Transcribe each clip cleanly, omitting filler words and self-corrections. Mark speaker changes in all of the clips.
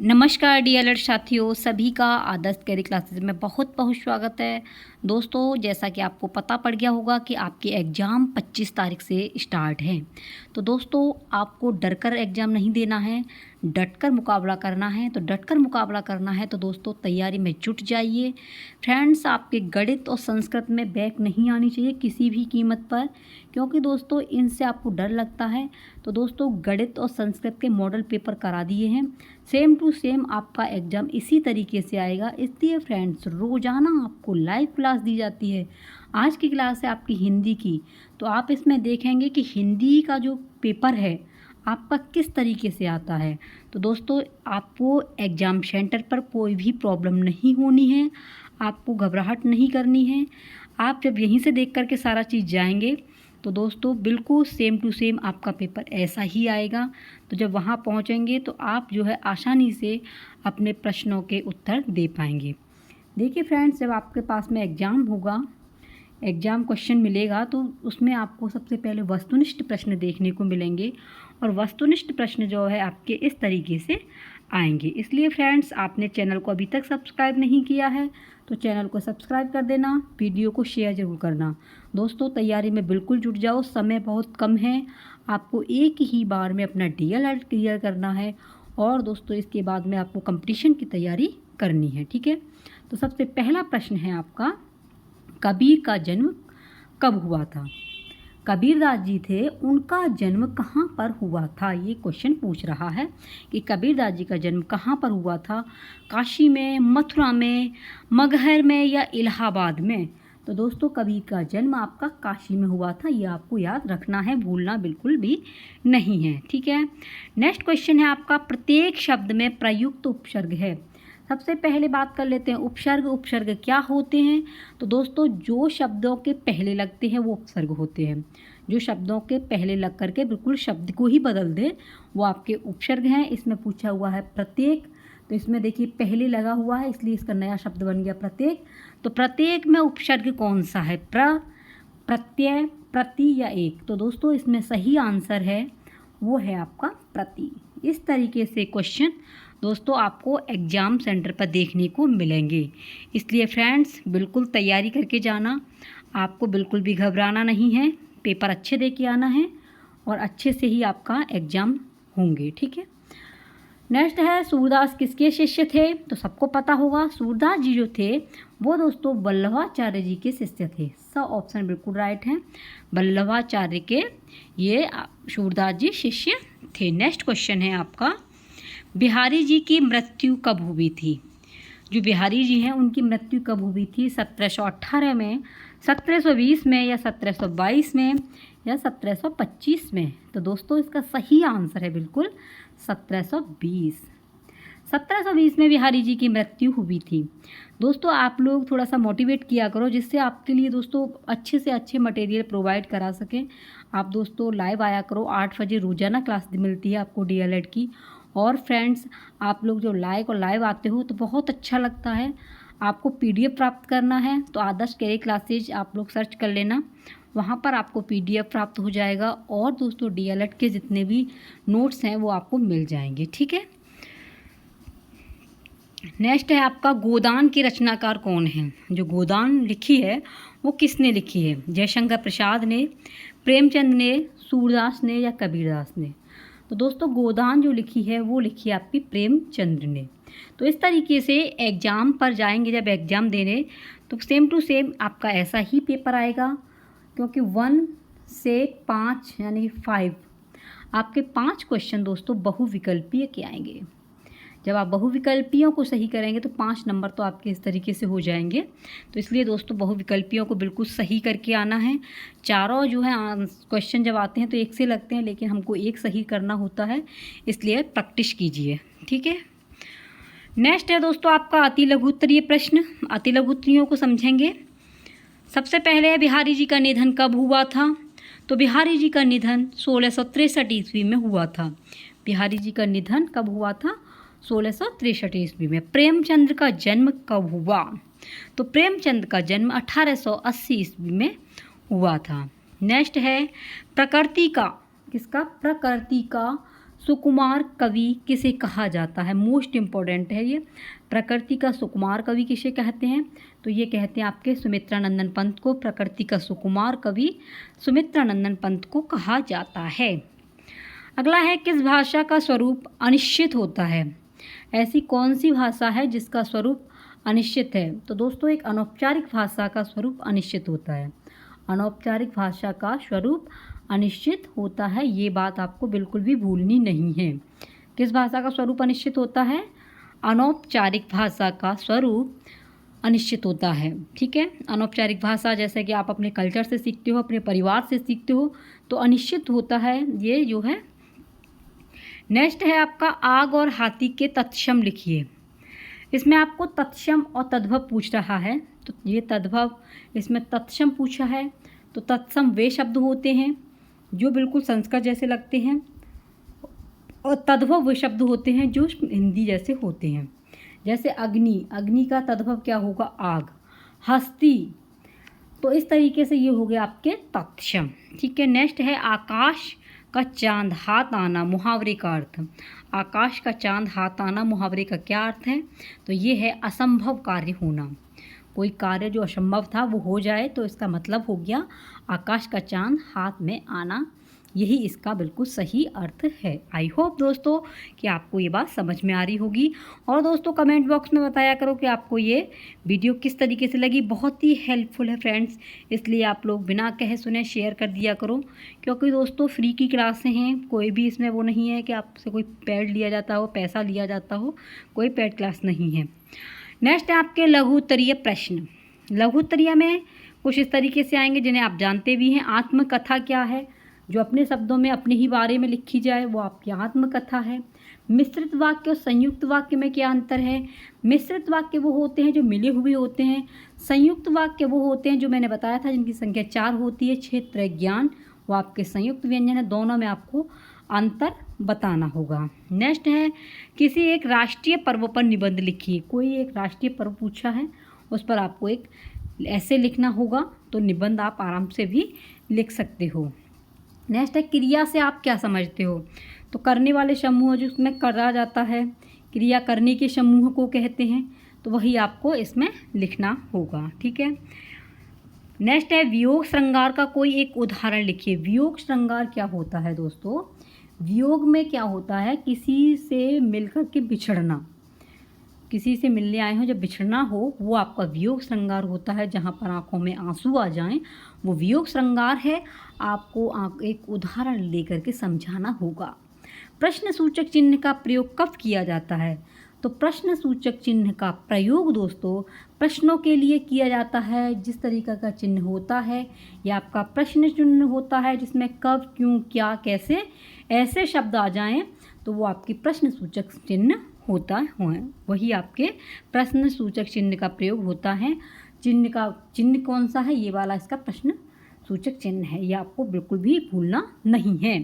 Speaker 1: नमस्कार डीएलएड साथियों, सभी का आदर्श कैरी क्लासेस में बहुत बहुत स्वागत है। दोस्तों, जैसा कि आपको पता पड़ गया होगा कि आपके एग्ज़ाम 25 तारीख से स्टार्ट हैं। तो दोस्तों, आपको डर कर एग्ज़ाम नहीं देना है, डटकर मुकाबला करना है। तो डटकर मुकाबला करना है तो दोस्तों तैयारी में जुट जाइए। फ्रेंड्स, आपके गणित और संस्कृत में बैक नहीं आनी चाहिए किसी भी कीमत पर, क्योंकि दोस्तों इनसे आपको डर लगता है। तो दोस्तों, गणित और संस्कृत के मॉडल पेपर करा दिए हैं, सेम टू सेम आपका एग्ज़ाम इसी तरीके से आएगा। इसलिए फ्रेंड्स, रोज़ाना आपको लाइव क्लास दी जाती है। आज की क्लास है आपकी हिंदी की, तो आप इसमें देखेंगे कि हिंदी का जो पेपर है आपका किस तरीके से आता है। तो दोस्तों, आपको एग्ज़ाम सेंटर पर कोई भी प्रॉब्लम नहीं होनी है, आपको घबराहट नहीं करनी है। आप जब यहीं से देख कर के सारा चीज़ जाएंगे तो दोस्तों बिल्कुल सेम टू सेम आपका पेपर ऐसा ही आएगा। तो जब वहाँ पहुँचेंगे तो आप जो है आसानी से अपने प्रश्नों के उत्तर दे पाएंगे। देखिए फ्रेंड्स, जब आपके पास में एग्ज़ाम होगा, एग्ज़ाम क्वेश्चन मिलेगा, तो उसमें आपको सबसे पहले वस्तुनिष्ठ प्रश्न देखने को मिलेंगे और वस्तुनिष्ठ प्रश्न जो है आपके इस तरीके से आएंगे। इसलिए फ्रेंड्स, आपने चैनल को अभी तक सब्सक्राइब नहीं किया है तो चैनल को सब्सक्राइब कर देना, वीडियो को शेयर ज़रूर करना। दोस्तों, तैयारी में बिल्कुल जुट जाओ, समय बहुत कम है। आपको एक ही बार में अपना डीएलएड क्लियर करना है और दोस्तों इसके बाद में आपको कंपटीशन की तैयारी करनी है, ठीक है। तो सबसे पहला प्रश्न है आपका, कबीर का जन्म कब हुआ था? कबीरदास जी थे, उनका जन्म कहाँ पर हुआ था? ये क्वेश्चन पूछ रहा है कि कबीरदास जी का जन्म कहाँ पर हुआ था, काशी में, मथुरा में, मगहर में या इलाहाबाद में? तो दोस्तों, कबीर का जन्म आपका काशी में हुआ था, ये आपको याद रखना है, भूलना बिल्कुल भी नहीं है, ठीक है। नेक्स्ट क्वेश्चन है आपका, प्रत्येक शब्द में प्रयुक्त उपसर्ग है। सबसे पहले बात कर लेते हैं उपसर्ग। उपसर्ग क्या होते हैं? तो दोस्तों, जो शब्दों के पहले लगते हैं वो उपसर्ग होते हैं। जो शब्दों के पहले लग करके बिल्कुल शब्द को ही बदल दे वो आपके उपसर्ग हैं। इसमें पूछा हुआ है प्रत्येक, तो इसमें देखिए पहले लगा हुआ है इसलिए इसका नया शब्द बन गया प्रत्येक। तो प्रत्येक में उपसर्ग कौन सा है? प्रत्यय, प्रति या एक? तो दोस्तों इसमें सही आंसर है वो है आपका प्रति। इस तरीके से क्वेश्चन दोस्तों आपको एग्ज़ाम सेंटर पर देखने को मिलेंगे। इसलिए फ्रेंड्स, बिल्कुल तैयारी करके जाना, आपको बिल्कुल भी घबराना नहीं है। पेपर अच्छे दे के आना है और अच्छे से ही आपका एग्ज़ाम होंगे, ठीक है। नेक्स्ट है, सूरदास किसके शिष्य थे? तो सबको पता होगा, सूरदास जी जो थे वो दोस्तों वल्लभाचार्य जी के शिष्य थे। सब ऑप्शन बिल्कुल राइट हैं, वल्लभाचार्य के ये सूरदास जी शिष्य थे। नेक्स्ट क्वेश्चन है आपका, बिहारी जी की मृत्यु कब हुई थी? जो बिहारी जी हैं उनकी मृत्यु कब हुई थी? 1718 में, 1720 में या 1722 में या 1725 में? तो दोस्तों इसका सही आंसर है बिल्कुल 1720। 1720 में बिहारी जी की मृत्यु हुई थी। दोस्तों, आप लोग थोड़ा सा मोटिवेट किया करो जिससे आपके लिए दोस्तों अच्छे से अच्छे मटेरियल प्रोवाइड करा सकें। आप दोस्तों लाइव आया करो, 8 बजे रोज़ाना क्लास मिलती है आपको डीएलएड की। और फ्रेंड्स, आप लोग जो लाइव आते हो तो बहुत अच्छा लगता है। आपको पीडीएफ प्राप्त करना है तो आदर्श कैरी क्लासेज आप लोग सर्च कर लेना, वहाँ पर आपको पीडीएफ प्राप्त हो जाएगा और दोस्तों डीएलएड के जितने भी नोट्स हैं वो आपको मिल जाएंगे, ठीक है। नेक्स्ट है आपका, गोदान की रचनाकार कौन है? जो गोदान लिखी है वो किसने लिखी है? जयशंकर प्रसाद ने, प्रेमचंद ने, सूरदास ने या कबीरदास ने? तो दोस्तों, गोदान जो लिखी है वो लिखी है आपकी प्रेमचंद्र ने। तो इस तरीके से एग्ज़ाम पर जाएंगे, जब एग्ज़ाम देने तो सेम टू सेम आपका ऐसा ही पेपर आएगा, क्योंकि 1 से 5 यानी 5 आपके 5 क्वेश्चन दोस्तों बहुविकल्पीय के आएंगे। जब आप बहुविकल्पियों को सही करेंगे तो 5 नंबर तो आपके इस तरीके से हो जाएंगे। तो इसलिए दोस्तों बहुविकल्पियों को बिल्कुल सही करके आना है। चारों जो है क्वेश्चन जब आते हैं तो एक से लगते हैं, लेकिन हमको एक सही करना होता है, इसलिए प्रैक्टिस कीजिए, ठीक है। नेक्स्ट है दोस्तों आपका अति लघुत्तरीय प्रश्न। अति लघुत्तरीयों को समझेंगे। सबसे पहले बिहारी जी का निधन कब हुआ था? तो बिहारी जी का निधन 1663 ईस्वी में हुआ था। बिहारी जी का निधन कब हुआ था? 1663 ईस्वी में। प्रेमचंद्र का जन्म कब हुआ? तो प्रेमचंद का जन्म 1880 ईस्वी में हुआ था। नेक्स्ट है, प्रकृति का, किसका? प्रकृति का सुकुमार कवि किसे कहा जाता है? मोस्ट इम्पोर्टेंट है ये। प्रकृति का सुकुमार कवि किसे कहते हैं? तो ये कहते हैं आपके सुमित्रानंदन पंत को। प्रकृति का सुकुमार कवि सुमित्रानंदन पंत को कहा जाता है। अगला है, किस भाषा का स्वरूप अनिश्चित होता है? ऐसी कौन सी भाषा है जिसका स्वरूप अनिश्चित है? तो दोस्तों, एक अनौपचारिक भाषा का स्वरूप अनिश्चित होता है। अनौपचारिक भाषा का स्वरूप अनिश्चित होता है, ये बात आपको बिल्कुल भी भूलनी नहीं है। किस भाषा का स्वरूप अनिश्चित होता है? अनौपचारिक भाषा का स्वरूप अनिश्चित होता है। ठीक है, अनौपचारिक भाषा जैसे कि आप अपने कल्चर से सीखते हो, अपने परिवार से सीखते हो, तो अनिश्चित होता है ये जो है। नेक्स्ट है आपका, आग और हाथी के तत्सम लिखिए। इसमें आपको तत्सम और तद्भव पूछ रहा है, तो ये तद्भव, इसमें तत्सम पूछा है। तो तत्सम वे शब्द होते हैं जो बिल्कुल संस्कृत जैसे लगते हैं, और तद्भव वे शब्द होते हैं जो हिंदी जैसे होते हैं। जैसे अग्नि, अग्नि का तद्भव क्या होगा? आग। हस्ती, तो इस तरीके से ये हो गया आपके तत्सम। ठीक है, नेक्स्ट है, आकाश का चांद हाथ आना, मुहावरे का अर्थ। आकाश का चांद हाथ आना, मुहावरे का क्या अर्थ है? तो ये है असंभव कार्य होना। कोई कार्य जो असंभव था वो हो जाए तो इसका मतलब हो गया आकाश का चांद हाथ में आना। यही इसका बिल्कुल सही अर्थ है। आई होप दोस्तों कि आपको ये बात समझ में आ रही होगी। और दोस्तों, कमेंट बॉक्स में बताया करो कि आपको ये वीडियो किस तरीके से लगी। बहुत ही हेल्पफुल है फ्रेंड्स, इसलिए आप लोग बिना कहे सुने शेयर कर दिया करो, क्योंकि दोस्तों फ्री की क्लासें हैं, कोई भी इसमें वो नहीं है कि आपसे कोई पेड लिया जाता हो, पैसा लिया जाता हो, कोई पेड क्लास नहीं है। नेक्स्ट है आपके लघु उत्तरीय प्रश्न। लघु उत्तरीय में कुछ इस तरीके से आएंगे जिन्हें आप जानते भी हैं। आत्मकथा क्या है? जो अपने शब्दों में अपने ही बारे में लिखी जाए वो आपकी आत्मकथा है। मिश्रित वाक्य और संयुक्त वाक्य में क्या अंतर है? मिश्रित वाक्य वो होते हैं जो मिले हुए होते हैं। संयुक्त वाक्य वो होते हैं जो मैंने बताया था जिनकी संख्या 4 होती है। क्षेत्र ज्ञान वो आपके संयुक्त व्यंजन है। दोनों में आपको अंतर बताना होगा। नेक्स्ट है, किसी एक राष्ट्रीय पर्व पर निबंध लिखिए। कोई एक राष्ट्रीय पर्व पूछा है, उस पर आपको एक ऐसे लिखना होगा, तो निबंध आप आराम से भी लिख सकते हो। नेक्स्ट है, क्रिया से आप क्या समझते हो? तो करने वाले समूह जो उसमें करा जाता है, क्रिया करने के समूह को कहते हैं, तो वही आपको इसमें लिखना होगा। ठीक है, नेक्स्ट है, वियोग श्रृंगार का कोई एक उदाहरण लिखिए। वियोग श्रृंगार क्या होता है दोस्तों? वियोग में क्या होता है? किसी से मिलकर के बिछड़ना, किसी से मिलने आए हो जब बिछड़ना हो, वो आपका वियोग श्रृंगार होता है। जहाँ पर आंखों में आंसू आ जाएं, वो वियोग श्रृंगार है। आपको एक उदाहरण लेकर के समझाना होगा। प्रश्न सूचक चिन्ह का प्रयोग कब किया जाता है? तो प्रश्न सूचक चिन्ह का प्रयोग दोस्तों प्रश्नों के लिए किया जाता है। जिस तरीका का चिन्ह होता है यह आपका प्रश्न चिन्ह होता है, जिसमें कब, क्यों, क्या, कैसे ऐसे शब्द आ जाएं तो वो आपकी प्रश्न सूचक चिन्ह होता है। वही आपके प्रश्न सूचक चिन्ह का प्रयोग होता है। चिन्ह कौन सा है? ये वाला इसका प्रश्न सूचक चिन्ह है। ये आपको बिल्कुल भी भूलना नहीं है।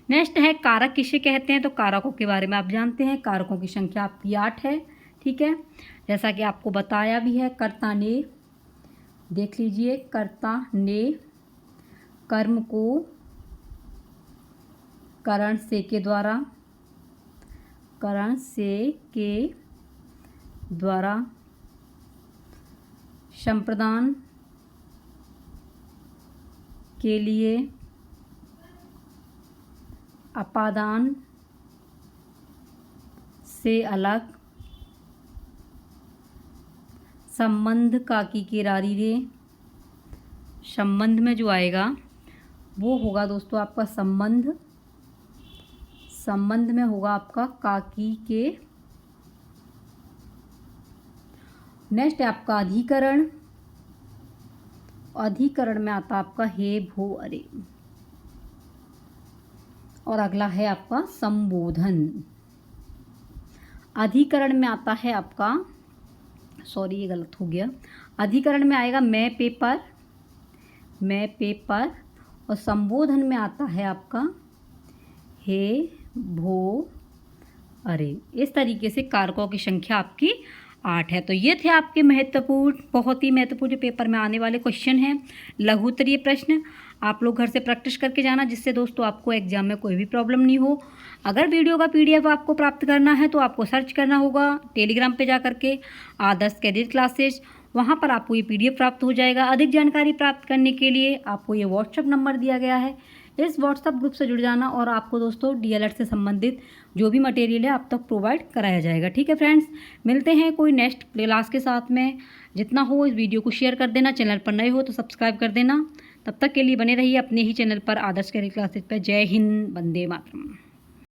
Speaker 1: नेक्स्ट है, कारक किसे कहते हैं? तो कारकों के बारे में आप जानते हैं। कारकों की संख्या आपकी 8 है। ठीक है, जैसा कि आपको बताया भी है। कर्ता ने, देख लीजिए, कर्ता ने कर्म को करण से के द्वारा संप्रदान के लिए अपादान से अलग संबंध काकी के रारी रे। संबंध में जो आएगा वो होगा दोस्तों आपका संबंध में होगा आपका काकी के। नेक्स्ट है आपका अधिकरण। अधिकरण में आता आपका हे, भो, अरे। और अगला है आपका संबोधन। अधिकरण में आता है आपका, सॉरी ये गलत हो गया, अधिकरण में आएगा मैं पेपर, और संबोधन में आता है आपका हे, भो, अरे। इस तरीके से कारकों की संख्या आपकी 8 है। तो ये थे आपके महत्वपूर्ण, बहुत ही महत्वपूर्ण जो पेपर में आने वाले क्वेश्चन हैं, लघु उत्तरीय प्रश्न। आप लोग घर से प्रैक्टिस करके जाना, जिससे दोस्तों आपको एग्जाम में कोई भी प्रॉब्लम नहीं हो। अगर वीडियो का PDF आपको प्राप्त करना है तो आपको सर्च करना होगा टेलीग्राम पे जा करके आदर्श कैरियर क्लासेज, वहाँ पर आपको ये PDF प्राप्त हो जाएगा। अधिक जानकारी प्राप्त करने के लिए आपको ये व्हाट्सएप नंबर दिया गया है, इस व्हाट्सएप ग्रुप से जुड़ जाना और आपको दोस्तों DLED से संबंधित जो भी मटेरियल है आप तक प्रोवाइड कराया जाएगा। ठीक है फ्रेंड्स, मिलते हैं कोई नेक्स्ट क्लास के साथ में। जितना हो इस वीडियो को शेयर कर देना, चैनल पर नए हो तो सब्सक्राइब कर देना। तब तक के लिए बने रहिए अपने ही चैनल पर आदर्श कैरियर क्लासेज पर। जय हिंद, वंदे मातरम।